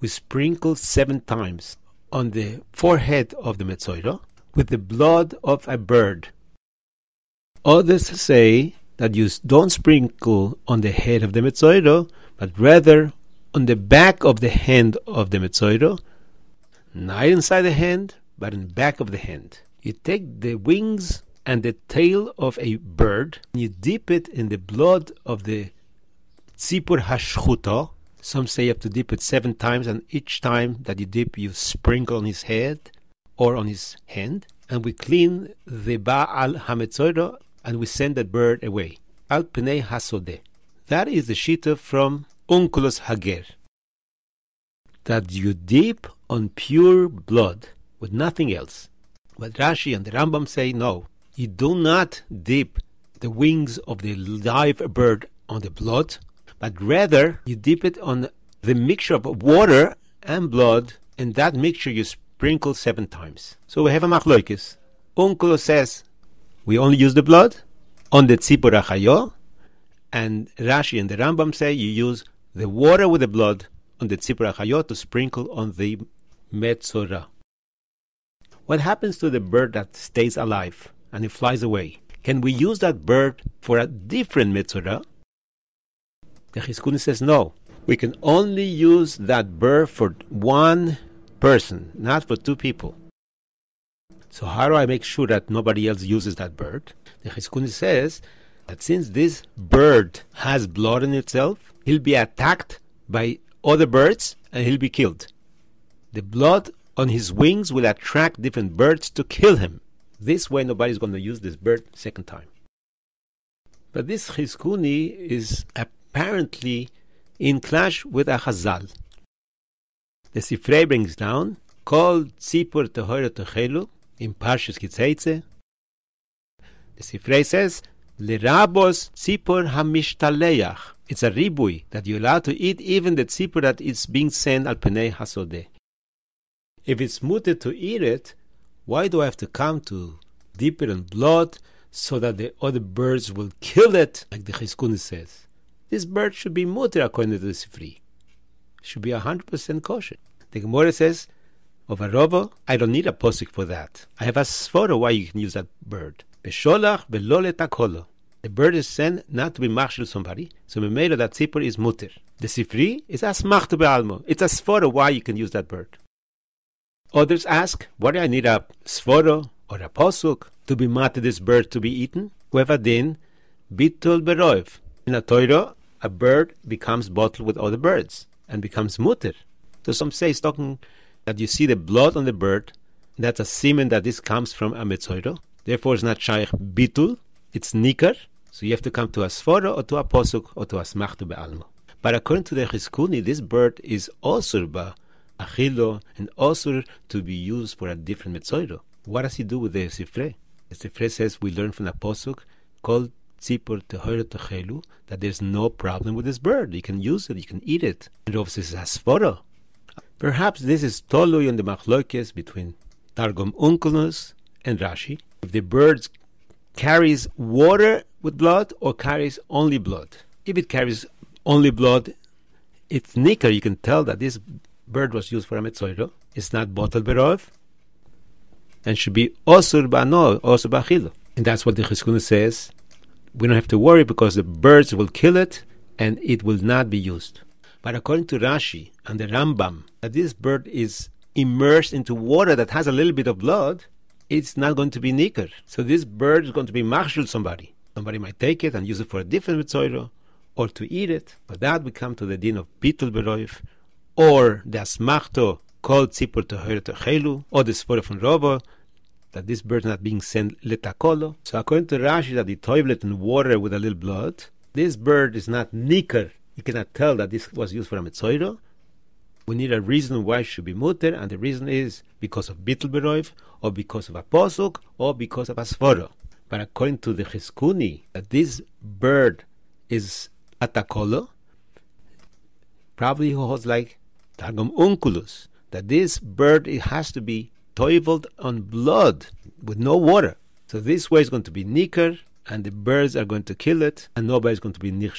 we sprinkle 7 times on the forehead of the Metzoiro with the blood of a bird. Others say that you don't sprinkle on the head of the Metzoiro, but rather on the back of the hand of the Metzoiro, not inside the hand, but in the back of the hand. You take the wings and the tail of a bird, and you dip it in the blood of the tzipor hashchuto. Some say you have to dip it 7 times, and each time that you dip, you sprinkle on his head or on his hand. And we clean the Ba'al HaMetzoiro, and we send that bird away. Al Pnei HaSodeh. That is the shita from Unkelus Hager. That you dip on pure blood with nothing else. But Rashi and the Rambam say no. You do not dip the wings of the live bird on the blood, but rather you dip it on the mixture of water and blood, and that mixture you sprinkle 7 times. So we have a machlokes. Unkelus says we only use the blood on the tzipor hachayo, and Rashi and the Rambam say you use the water with the blood on the tzipor hachayo to sprinkle on the metzora. What happens to the bird that stays alive and it flies away? Can we use that bird for a different metzora? The Chizkuni says no. We can only use that bird for 1 person, not for 2 people. So how do I make sure that nobody else uses that bird? The Chizkuni says that since this bird has blood in itself, he'll be attacked by other birds and he'll be killed. The blood on his wings will attract different birds to kill him. This way nobody's going to use this bird 2nd time. But this Chizkuni is apparently in clash with a Chazal. The Sifrey brings down, called tzipor tehoira techelu, in Parshas Kitzeitze. The Sifrey says, Lerabos tzipor hamishtaleach. It's a ribui that you're allowed to eat even the tzipor that is being sent al Pnei HaSodeh. If it's mutter to eat it, why do I have to come to dip it in blood so that the other birds will kill it, like the Chizkuni says? This bird should be mutter according to the Sifrey. Should be 100% kosher. The Gemara says, of a rovo, I don't need a posik for that. I have a sfora why you can use that bird. Besholach velo letakolo. The bird is sent not to be machshel somebody, so memelo that tzipor is mutter. The Sifrey is asmachtu be'almo. It's a sfora why you can use that bird. Others ask, why do I need a sfora or a posuk to be matter this bird to be eaten? We have a din, bitul beroiv. In a Torah, a bird becomes bottled with other birds and becomes mutter. So some say it's talking that you see the blood on the bird, that's a semen that this comes from a metzoiro. Therefore, it's not shaykh bitul, it's nikar. So you have to come to a sfora or to a posuk or to a smachtu be'almo. But according to the Chizkuni, this bird is osur ba achilo and osur to be used for a different metzoiro. What does he do with the Sifrey? The Sifrey says we learn from a posuk called tzipor tehoira techelu that there's no problem with this bird. You can use it, you can eat it. And obviously it's a sfora. Perhaps this is tolui on the machlokes between Targum Unkelus and Rashi. If the bird carries water with blood or carries only blood. If it carries only blood, it's nikar. You can tell that this bird was used for a metzoiro. It's not bottled berov and should be osur ba'no, osur ba'achilo. And that's what the Chizkuni says. We don't have to worry because the birds will kill it and it will not be used. But according to Rashi and the Rambam, that this bird is immersed into water that has a little bit of blood, it's not going to be nikar. So this bird is going to be machshul somebody. Somebody might take it and use it for a different mitzoiro or to eat it. But that we come to the din of bitul beroif or the asmachto called tzipor tehoira techelu or the sfora from robo that this bird is not being sent letakolo. So according to Rashi that the toilet in water with a little blood, this bird is not nikar. You cannot tell that this was used for a metzoiro. We need a reason why it should be mutter, and the reason is because of bitul beroif, or because of a posuk, or because of a sforo. But according to the Chizkuni, that this bird is atakolo, probably he holds like Targum Unkelus, that this bird it has to be toiveled on blood with no water. So this way is going to be nikar, and the birds are going to kill it, and nobody is going to be nichshel.